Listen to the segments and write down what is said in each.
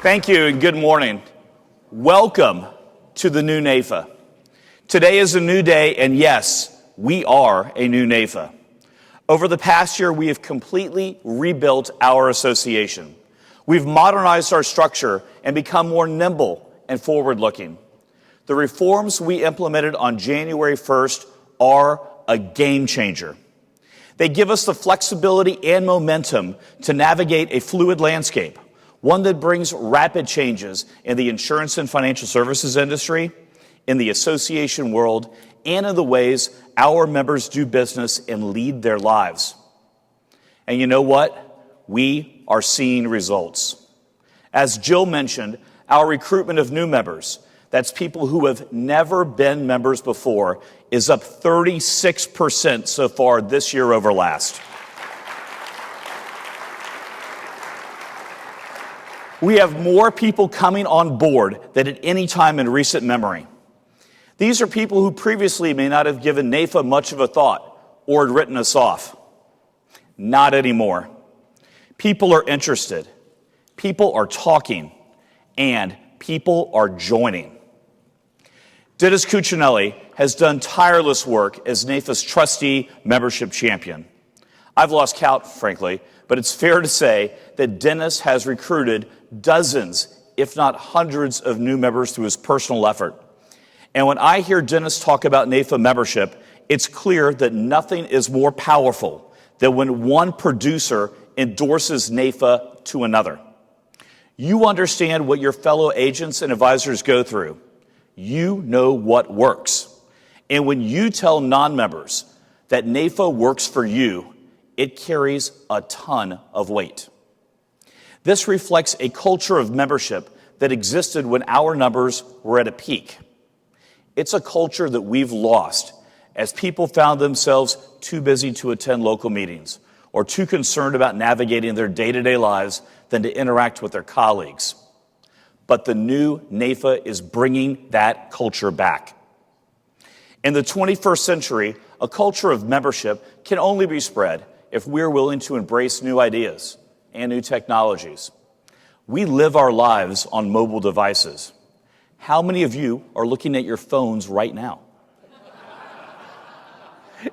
Thank you and good morning. Welcome to the new NAIFA. Today is a new day, and yes, we are a new NAIFA. Over the past year, we have completely rebuilt our association. We've modernized our structure and become more nimble and forward-looking. The reforms we implemented on January 1st are a game changer. They give us the flexibility and momentum to navigate a fluid landscape, one that brings rapid changes in the insurance and financial services industry, in the association world, and in the ways our members do business and lead their lives. And you know what? We are seeing results. As Jill mentioned, our recruitment of new members, that's people who have never been members before, is up 36% so far this year over last. We have more people coming on board than at any time in recent memory. These are people who previously may not have given NAIFA much of a thought or had written us off. Not anymore. People are interested, people are talking, and people are joining. Dennis Cuccinelli has done tireless work as NAIFA's trustee membership champion. I've lost count, frankly, but it's fair to say that Dennis has recruited dozens, if not hundreds, of new members through his personal effort. And when I hear Dennis talk about NAIFA membership, it's clear that nothing is more powerful than when one producer endorses NAIFA to another. You understand what your fellow agents and advisors go through. You know what works. And when you tell non-members that NAIFA works for you, it carries a ton of weight. This reflects a culture of membership that existed when our numbers were at a peak. It's a culture that we've lost as people found themselves too busy to attend local meetings or too concerned about navigating their day-to-day lives than to interact with their colleagues. But the new NAIFA is bringing that culture back. In the 21st century, a culture of membership can only be spread if we're willing to embrace new ideas and new technologies. We live our lives on mobile devices. How many of you are looking at your phones right now?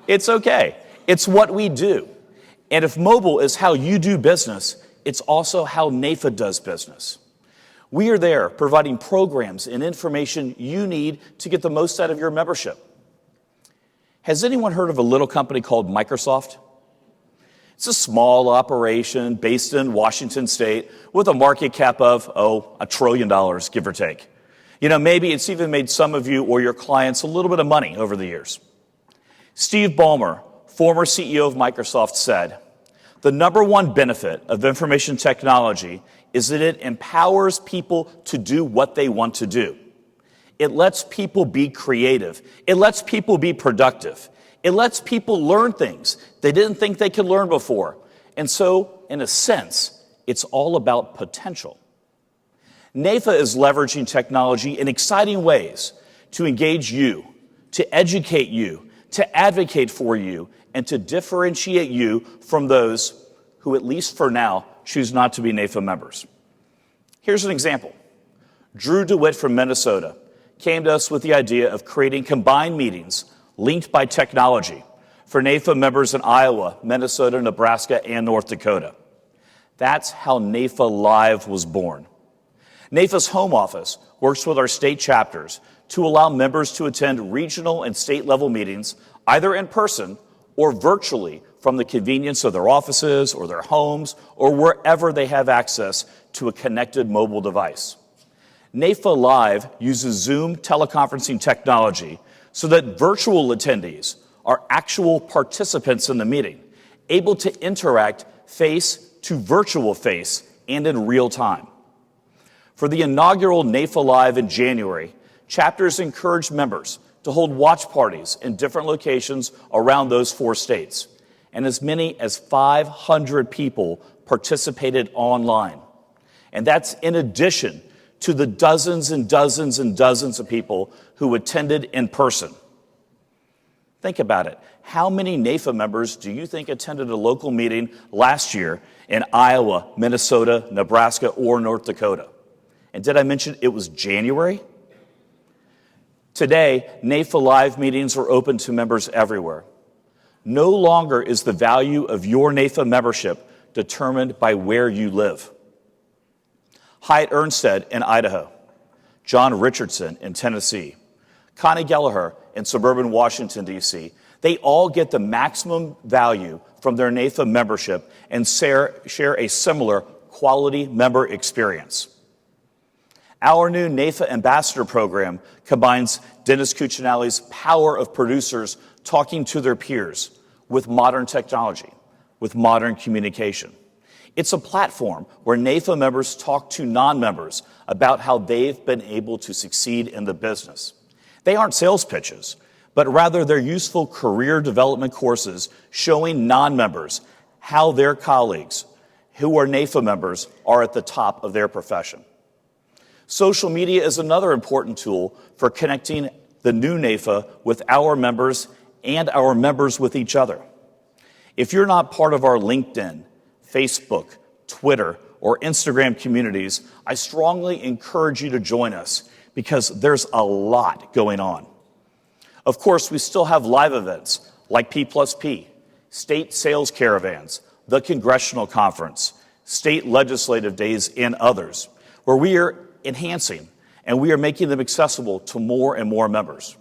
It's okay. It's what we do. And if mobile is how you do business, it's also how NAIFA does business. We are there providing programs and information you need to get the most out of your membership. Has anyone heard of a little company called Microsoft? It's a small operation based in Washington State with a market cap of, $1 trillion, give or take. You know, maybe it's even made some of you or your clients a little bit of money over the years. Steve Ballmer, former CEO of Microsoft, said, "The number one benefit of information technology is that it empowers people to do what they want to do. It lets people be creative. It lets people be productive. It lets people learn things they didn't think they could learn before. And so, in a sense, it's all about potential." NAIFA is leveraging technology in exciting ways to engage you, to educate you, to advocate for you, and to differentiate you from those who, at least for now, choose not to be NAIFA members. Here's an example. Drew DeWitt from Minnesota came to us with the idea of creating combined meetings linked by technology for NAIFA members in Iowa, Minnesota, Nebraska, and North Dakota. That's how NAIFA Live was born. NAIFA's home office works with our state chapters to allow members to attend regional and state-level meetings either in person or virtually from the convenience of their offices or their homes or wherever they have access to a connected mobile device. NAIFA Live uses Zoom teleconferencing technology so that virtual attendees are actual participants in the meeting, able to interact face to virtual face and in real time. For the inaugural NAIFA Live in January, chapters encouraged members to hold watch parties in different locations around those 4 states, and as many as 500 people participated online. And that's in addition to the dozens and dozens and dozens of people who attended in person. Think about it. How many NAIFA members do you think attended a local meeting last year in Iowa, Minnesota, Nebraska, or North Dakota? And did I mention it was January? Today, NAIFA Live meetings are open to members everywhere. No longer is the value of your NAIFA membership determined by where you live. Hyatt Ernstead in Idaho, John Richardson in Tennessee, Connie Gallagher in suburban Washington, D.C., they all get the maximum value from their NAIFA membership and share a similar quality member experience. Our new NAIFA Ambassador Program combines Dennis Cuccinelli's power of producers talking to their peers with modern technology, with modern communication. It's a platform where NAIFA members talk to non-members about how they've been able to succeed in the business. They aren't sales pitches, but rather they're useful career development courses showing non-members how their colleagues who are NAIFA members are at the top of their profession. Social media is another important tool for connecting the new NAIFA with our members and our members with each other. If you're not part of our LinkedIn, Facebook, Twitter, or Instagram communities, I strongly encourage you to join us because there's a lot going on. Of course, we still have live events like P+P, state sales caravans, the Congressional Conference, state legislative days, and others, where we are enhancing and we are making them accessible to more and more members.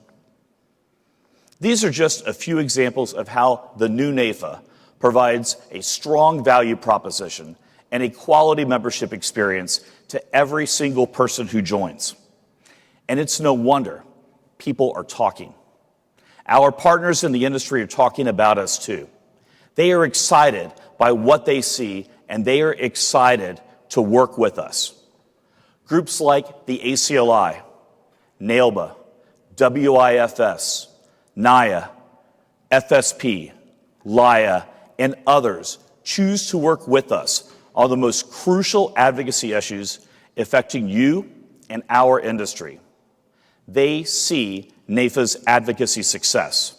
These are just a few examples of how the new NAIFA provides a strong value proposition and a quality membership experience to every single person who joins. And it's no wonder people are talking. Our partners in the industry are talking about us too. They are excited by what they see, and they are excited to work with us. Groups like the ACLI, NAILBA, WIFS, NAIA, FSP, LIA, and others choose to work with us on the most crucial advocacy issues affecting you and our industry. They see NAIFA's advocacy success.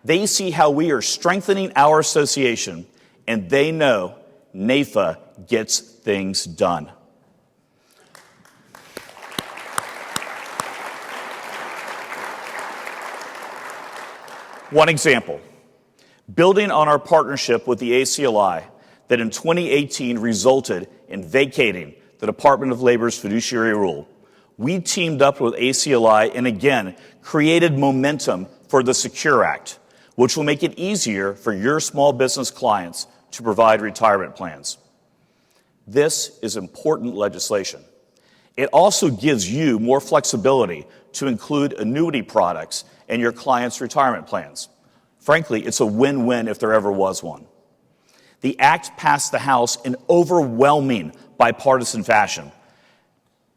They see how we are strengthening our association, and they know NAIFA gets things done. One example, building on our partnership with the ACLI that in 2018 resulted in vacating the Department of Labor's fiduciary rule, we teamed up with ACLI and again created momentum for the Secure Act, which will make it easier for your small business clients to provide retirement plans. This is important legislation. It also gives you more flexibility to include annuity products in your clients' retirement plans. Frankly, it's a win-win if there ever was one. The act passed the House in overwhelming bipartisan fashion.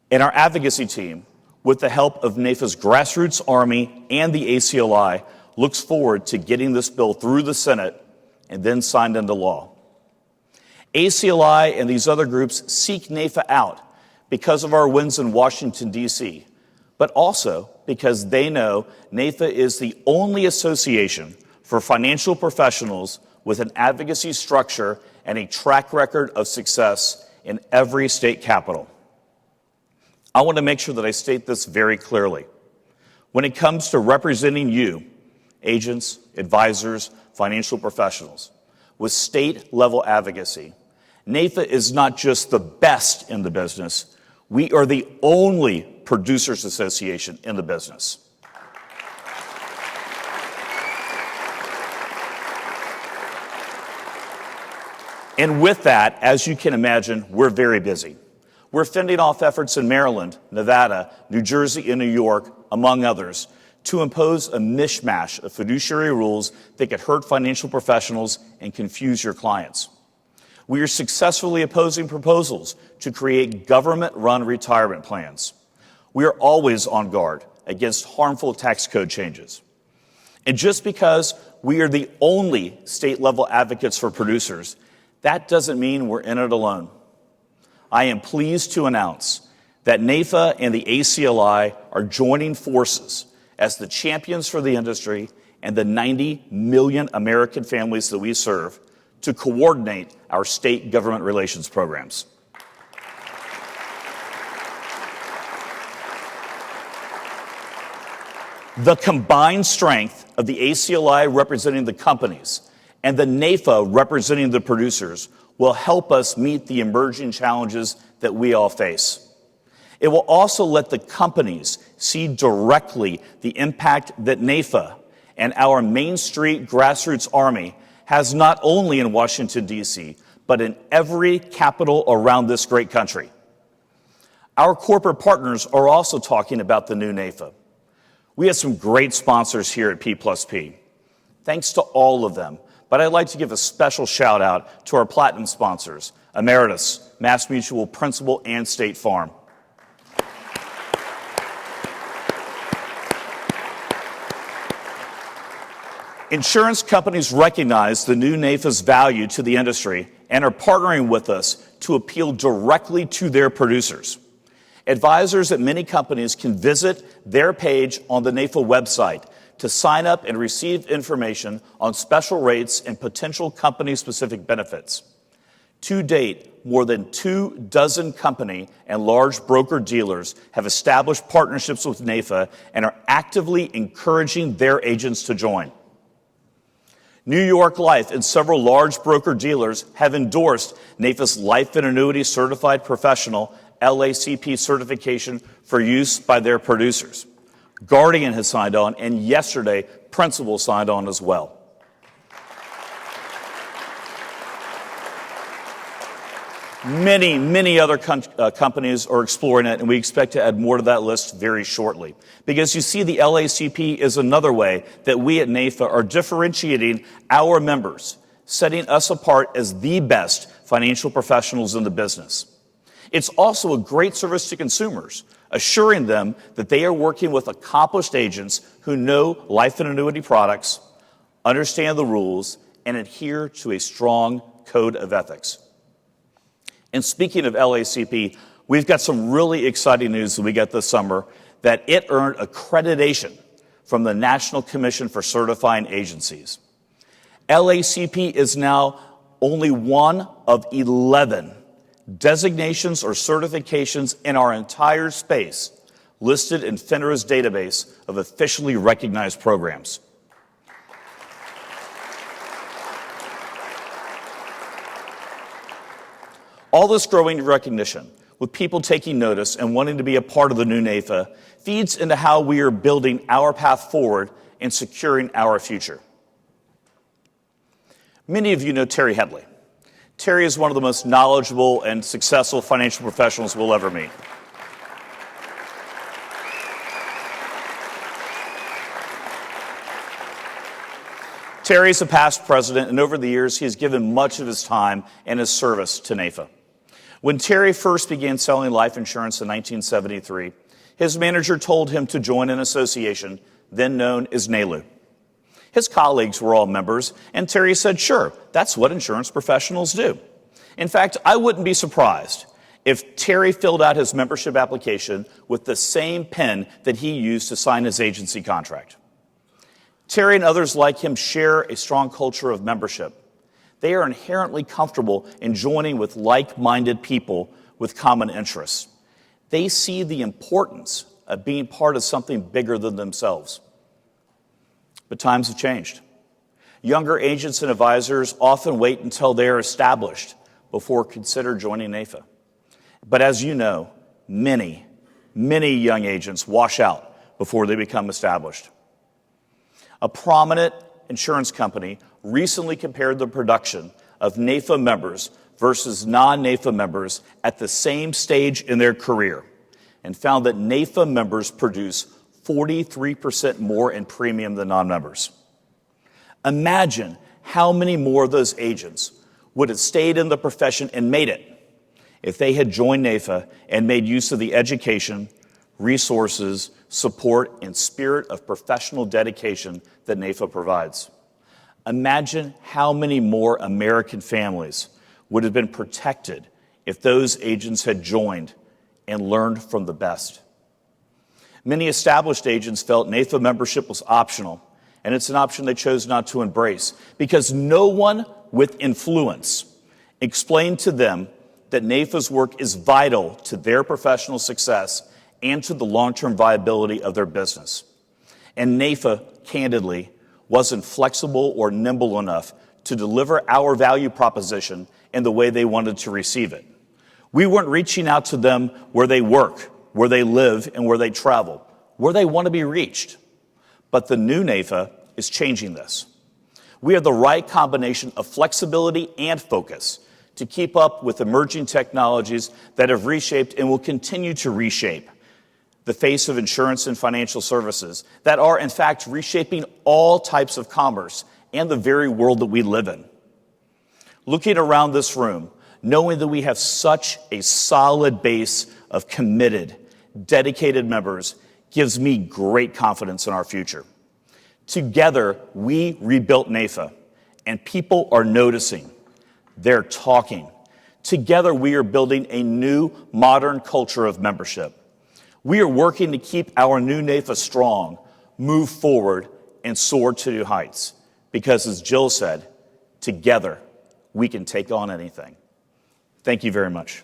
And our advocacy team, with the help of NAIFA's grassroots army and the ACLI, looks forward to getting this bill through the Senate and then signed into law. ACLI and these other groups seek NAIFA out because of our wins in Washington, D.C., but also because they know NAIFA is the only association for financial professionals with an advocacy structure and a track record of success in every state capital. I want to make sure that I state this very clearly. When it comes to representing you, agents, advisors, financial professionals, with state-level advocacy, NAIFA is not just the best in the business, we are the only producers association in the business. And with that, as you can imagine, we're very busy. We're fending off efforts in Maryland, Nevada, New Jersey, and New York, among others, to impose a mishmash of fiduciary rules that could hurt financial professionals and confuse your clients. We are successfully opposing proposals to create government-run retirement plans. We are always on guard against harmful tax code changes. And just because we are the only state-level advocates for producers, that doesn't mean we're in it alone. I am pleased to announce that NAIFA and the ACLI are joining forces as the champions for the industry and the 90 million American families that we serve to coordinate our state government relations programs. The combined strength of the ACLI representing the companies and the NAIFA representing the producers will help us meet the emerging challenges that we all face. It will also let the companies see directly the impact that NAIFA and our Main Street grassroots army has not only in Washington, D.C., but in every capital around this great country. Our corporate partners are also talking about the new NAIFA. We have some great sponsors here at P+P. Thanks to all of them, but I'd like to give a special shout out to our platinum sponsors, Emeritus, MassMutual, Principal, and State Farm. Insurance companies recognize the new NAIFA's value to the industry and are partnering with us to appeal directly to their producers. Advisors at many companies can visit their page on the NAIFA website to sign up and receive information on special rates and potential company-specific benefits. To date, more than 24 company and large broker-dealers have established partnerships with NAIFA and are actively encouraging their agents to join. New York Life and several large broker-dealers have endorsed NAIFA's Life and Annuity Certified Professional LACP certification for use by their producers. Guardian has signed on, and yesterday, Principal signed on as well. Many other companies are exploring it, and we expect to add more to that list very shortly. Because you see, the LACP is another way that we at NAIFA are differentiating our members, setting us apart as the best financial professionals in the business. It's also a great service to consumers, assuring them that they are working with accomplished agents who know life and annuity products, understand the rules, and adhere to a strong code of ethics. And speaking of LACP, we've got some really exciting news that we got this summer that it earned accreditation from the National Commission for Certifying Agencies. LACP is now only one of 11 designations or certifications in our entire space listed in FINRA's database of officially recognized programs. All this growing recognition, with people taking notice and wanting to be a part of the new NAIFA, feeds into how we are building our path forward and securing our future. Many of you know Terry Headley. Terry is one of the most knowledgeable and successful financial professionals we'll ever meet. Terry is a past president, and over the years, he has given much of his time and his service to NAIFA. When Terry first began selling life insurance in 1973, his manager told him to join an association then known as NAILU. His colleagues were all members, and Terry said, sure, that's what insurance professionals do. In fact, I wouldn't be surprised if Terry filled out his membership application with the same pen that he used to sign his agency contract. Terry and others like him share a strong culture of membership. They are inherently comfortable in joining with like-minded people with common interests. They see the importance of being part of something bigger than themselves. But times have changed. Younger agents and advisors often wait until they are established before consider joining NAIFA. But as you know, many young agents wash out before they become established. A prominent insurance company recently compared the production of NAIFA members versus non-NAIFA members at the same stage in their career and found that NAIFA members produce 43% more in premium than non-members. Imagine how many more of those agents would have stayed in the profession and made it if they had joined NAIFA and made use of the education, resources, support, and spirit of professional dedication that NAIFA provides. Imagine how many more American families would have been protected if those agents had joined and learned from the best. Many established agents felt NAIFA membership was optional, and it's an option they chose not to embrace because no one with influence explained to them that NAIFA's work is vital to their professional success and to the long-term viability of their business. And NAIFA, candidly, wasn't flexible or nimble enough to deliver our value proposition in the way they wanted to receive it. We weren't reaching out to them where they work, where they live, and where they travel, where they want to be reached. But the new NAIFA is changing this. We have the right combination of flexibility and focus to keep up with emerging technologies that have reshaped and will continue to reshape the face of insurance and financial services, that are, in fact, reshaping all types of commerce and the very world that we live in. Looking around this room, knowing that we have such a solid base of committed, dedicated members gives me great confidence in our future. Together, we rebuilt NAIFA, and people are noticing. They're talking. Together, we are building a new, modern culture of membership. We are working to keep our new NAIFA strong, move forward, and soar to new heights. Because as Jill said, together, we can take on anything. Thank you very much.